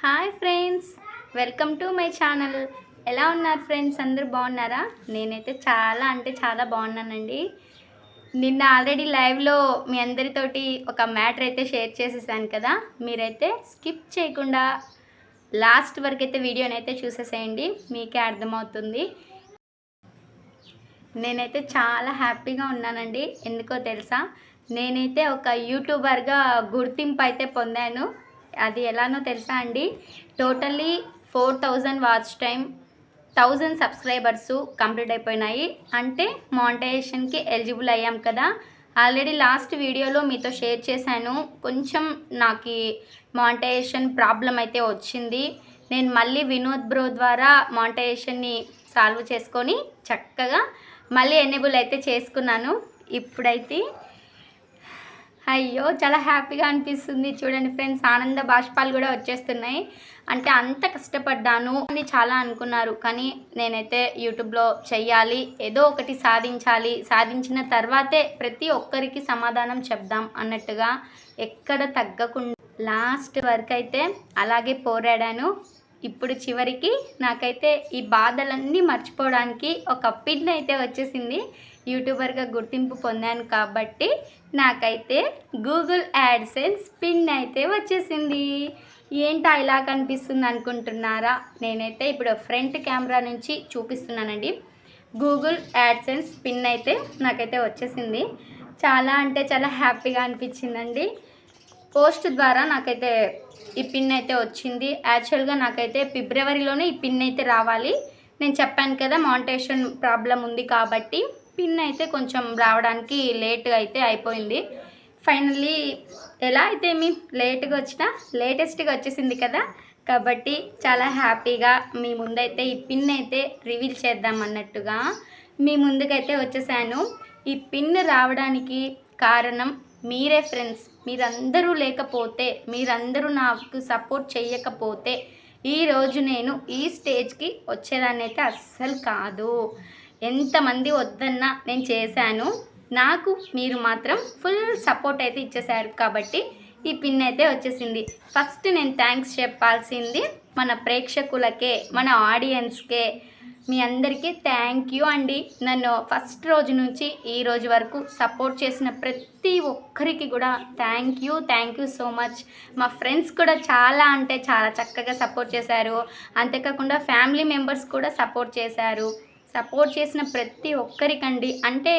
Hi friends, welcome to my channel. ఎలా ఉన్నారు friends? అందరూ బాగున్నారా? నేనైతే చాలా అంటే చాలా బాగున్నానండి. నిన్న ఆల్రెడీ లైవ్లో మీ అందరితోటి ఒక మ్యాటర్ అయితే షేర్ చేసేసాను కదా. మీరైతే స్కిప్ చేయకుండా లాస్ట్ వరకు అయితే వీడియోని అయితే చూసేసేయండి, మీకే అర్థమవుతుంది. నేనైతే చాలా హ్యాపీగా ఉన్నానండి. ఎందుకో తెలుసా, నేనైతే ఒక యూట్యూబర్గా గుర్తింపు అయితే పొందాను. అది ఎలానో తెలుసా అండి, totally 4000 watch time, 1000 subscribers complete అయిపోయినాయి. అంటే మానిటైజేషన్కి ఎలిజిబుల్ అయ్యాం కదా. ఆల్రెడీ లాస్ట్ వీడియోలో మీతో షేర్ చేశాను, కొంచెం నాకు మానిటైజేషన్ ప్రాబ్లం అయితే వచ్చింది. నేను మళ్ళీ వినోద్ బ్రో ద్వారా మానిటైజేషన్ని సాల్వ్ చేసుకొని చక్కగా మళ్ళీ ఎనేబుల్ అయితే చేసుకున్నాను. ఇప్పుడైతే అయ్యో చాలా హ్యాపీగా అనిపిస్తుంది. చూడండి ఫ్రెండ్స్, ఆనంద బాష్పాలు కూడా వచ్చేస్తున్నాయి. అంటే అంత కష్టపడ్డాను అని చాలా అనుకున్నారు, కానీ నేనైతే యూట్యూబ్లో చెయ్యాలి, ఏదో ఒకటి సాధించాలి, సాధించిన తర్వాతే ప్రతి ఒక్కరికి సమాధానం చెప్దాం అన్నట్టుగా ఎక్కడ తగ్గకుండా లాస్ట్ వరకు అయితే అలాగే పోరాడాను. ఇప్పుడు చివరికి నాకైతే ఈ బాధలన్నీ మర్చిపోవడానికి ఒక పిన్ అయితే వచ్చేసింది. యూట్యూబర్గా గుర్తింపు పొందాను కాబట్టి నాకైతే గూగుల్ యాడ్సెన్స్ పిన్ అయితే వచ్చేసింది. ఏంటా ఇలా కనిపిస్తుంది అనుకుంటున్నారా? నేనైతే ఇప్పుడు ఫ్రంట్ కెమెరా నుంచి చూపిస్తున్నానండి. గూగుల్ యాడ్సెన్స్ పిన్ అయితే నాకైతే వచ్చేసింది. చాలా అంటే చాలా హ్యాపీగా అనిపించిందండి. పోస్ట్ ద్వారా నాకైతే ఈ పిన్ అయితే వచ్చింది. యాక్చువల్గా నాకైతే ఫిబ్రవరిలోనే ఈ పిన్ అయితే రావాలి. నేను చెప్పాను కదా, మానిటైజేషన్ ప్రాబ్లం ఉంది కాబట్టి పిన్ అయితే కొంచెం రావడానికి లేట్గా అయితే అయిపోయింది. ఫైనల్లీ ఎలా అయితే మీ లేట్గా వచ్చినా లేటెస్ట్గా వచ్చేసింది కదా, కాబట్టి చాలా హ్యాపీగా మీ ముందైతే ఈ పిన్ అయితే రివీల్ చేద్దాం అన్నట్టుగా మీ ముందుకైతే వచ్చేసాను. ఈ పిన్ రావడానికి కారణం మీరే ఫ్రెండ్స్. మీరందరూ లేకపోతే, మీరందరూ నాకు సపోర్ట్ చేయకపోతే ఈరోజు నేను ఈ స్టేజ్కి వచ్చేదాన్ని అయితే అస్సలు కాదు. ఎంతమంది వద్దన్నా నేను చేశాను, నాకు మీరు మాత్రం ఫుల్ సపోర్ట్ అయితే ఇచ్చేశారు కాబట్టి ఈ పిన్ అయితే వచ్చేసింది. ఫస్ట్ నేను థ్యాంక్స్ చెప్పాల్సింది మన ప్రేక్షకులకే, మన ఆడియన్స్కే. మీ అందరికీ థ్యాంక్ యూ అండి. నన్ను ఫస్ట్ రోజు నుంచి ఈ రోజు వరకు సపోర్ట్ చేసిన ప్రతి ఒక్కరికి కూడా థ్యాంక్ యూ సో మచ్. మా ఫ్రెండ్స్ కూడా చాలా అంటే చాలా చక్కగా సపోర్ట్ చేశారు. అంతేకాకుండా ఫ్యామిలీ మెంబర్స్ కూడా సపోర్ట్ చేశారు. సపోర్ట్ చేసిన ప్రతి ఒక్కరికండి, అంటే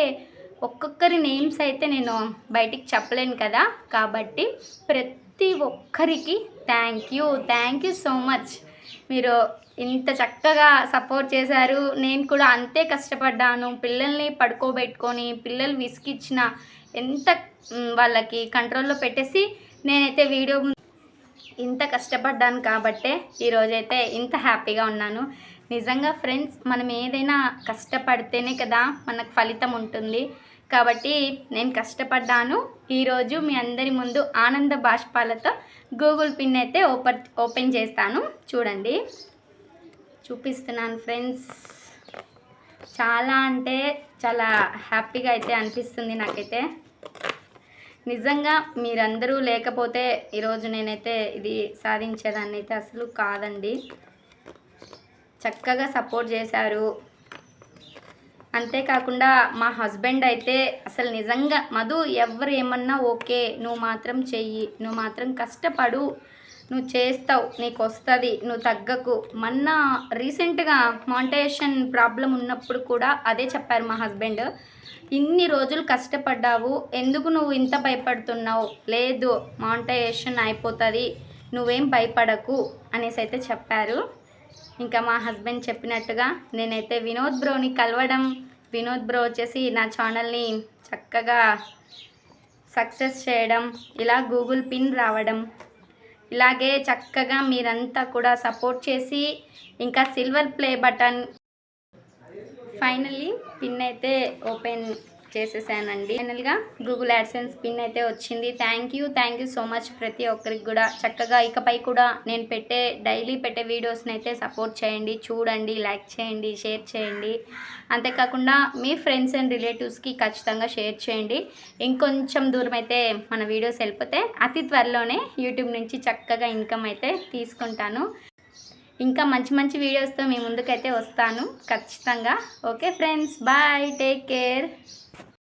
ఒక్కొక్కరి నేమ్స్ అయితే నేను బయటికి చెప్పలేను కదా, కాబట్టి ప్రతి ఒక్కరికి థ్యాంక్ యూ సో మచ్. మీరు ఇంత చక్కగా సపోర్ట్ చేశారు. నేను కూడా అంతే కష్టపడ్డాను. పిల్లల్ని పడుకోబెట్టుకొని, పిల్లలు విసిగిచ్చిన ఎంత వాళ్ళకి కంట్రోల్లో పెట్టేసి నేనైతే వీడియో ఇంత కష్టపడ్డాను కాబట్టే ఈరోజైతే ఇంత హ్యాపీగా ఉన్నాను. నిజంగా ఫ్రెండ్స్, మనం ఏదైనా కష్టపడితేనే కదా మనకు ఫలితం ఉంటుంది. కాబట్టి నేను కష్టపడ్డాను. ఈరోజు మీ అందరి ముందు ఆనంద బాష్పాలతో గూగుల్ పిన్ అయితే ఓపెన్ చేస్తాను. చూడండి, చూపిస్తున్నాను ఫ్రెండ్స్. చాలా అంటే చాలా హ్యాపీగా అయితే అనిపిస్తుంది నాకైతే. నిజంగా మీరందరూ లేకపోతే ఈరోజు నేనైతే ఇది సాధించేదాన్ని అయితే అసలు కాదండి. చక్కగా సపోర్ట్ చేశారు. అంతేకాకుండా మా హస్బెండ్ అయితే అసలు నిజంగా మధు ఎవరు ఏమన్నా ఓకే, నువ్వు మాత్రం చెయ్యి, నువ్వు మాత్రం కష్టపడు, నువ్వు చేస్తావు, నీకు వస్తుంది, నువ్వు తగ్గకు. మొన్న రీసెంట్గా మానిటైజేషన్ ప్రాబ్లం ఉన్నప్పుడు కూడా అదే చెప్పారు మా హస్బెండ్. ఇన్ని రోజులు కష్టపడ్డావు, ఎందుకు నువ్వు ఇంత భయపడుతున్నావు? లేదు, మానిటైజేషన్ అయిపోతుంది, నువ్వేం భయపడకు అనేసి అయితే చెప్పారు. ఇంకా మా హస్బెండ్ చెప్పినట్టుగా నేనైతే వినోద్ బ్రోని కలవడం, వినోద్ బ్రో వచ్చేసి నా ఛానల్ని చక్కగా సక్సెస్ చేయడం, ఇలా గూగుల్ పిన్ రావడం, ఇలాగే చక్కగా మీరంతా కూడా సపోర్ట్ చేసి ఇంకా silver play button, finally pin అయితే ఓపెన్ చేసేసానండి. ఫైనల్గా గూగుల్ యాడ్సెన్స్ పిన్ అయితే వచ్చింది. థ్యాంక్ యూ సో మచ్ ప్రతి ఒక్కరికి కూడా. చక్కగా ఇకపై కూడా నేను డైలీ పెట్టే వీడియోస్ని అయితే సపోర్ట్ చేయండి, చూడండి, లైక్ చేయండి, షేర్ చేయండి. అంతేకాకుండా మీ ఫ్రెండ్స్ అండ్ రిలేటివ్స్కి ఖచ్చితంగా షేర్ చేయండి. ఇంకొంచెం దూరం అయితే మన వీడియోస్ వెళ్ళిపోతే అతి త్వరలోనే యూట్యూబ్ నుంచి చక్కగా ఇన్కమ్ అయితే తీసుకుంటాను. ఇంకా మంచి మంచి వీడియోస్తో మీ ముందుకైతే వస్తాను ఖచ్చితంగా. Okay friends, bye, take care.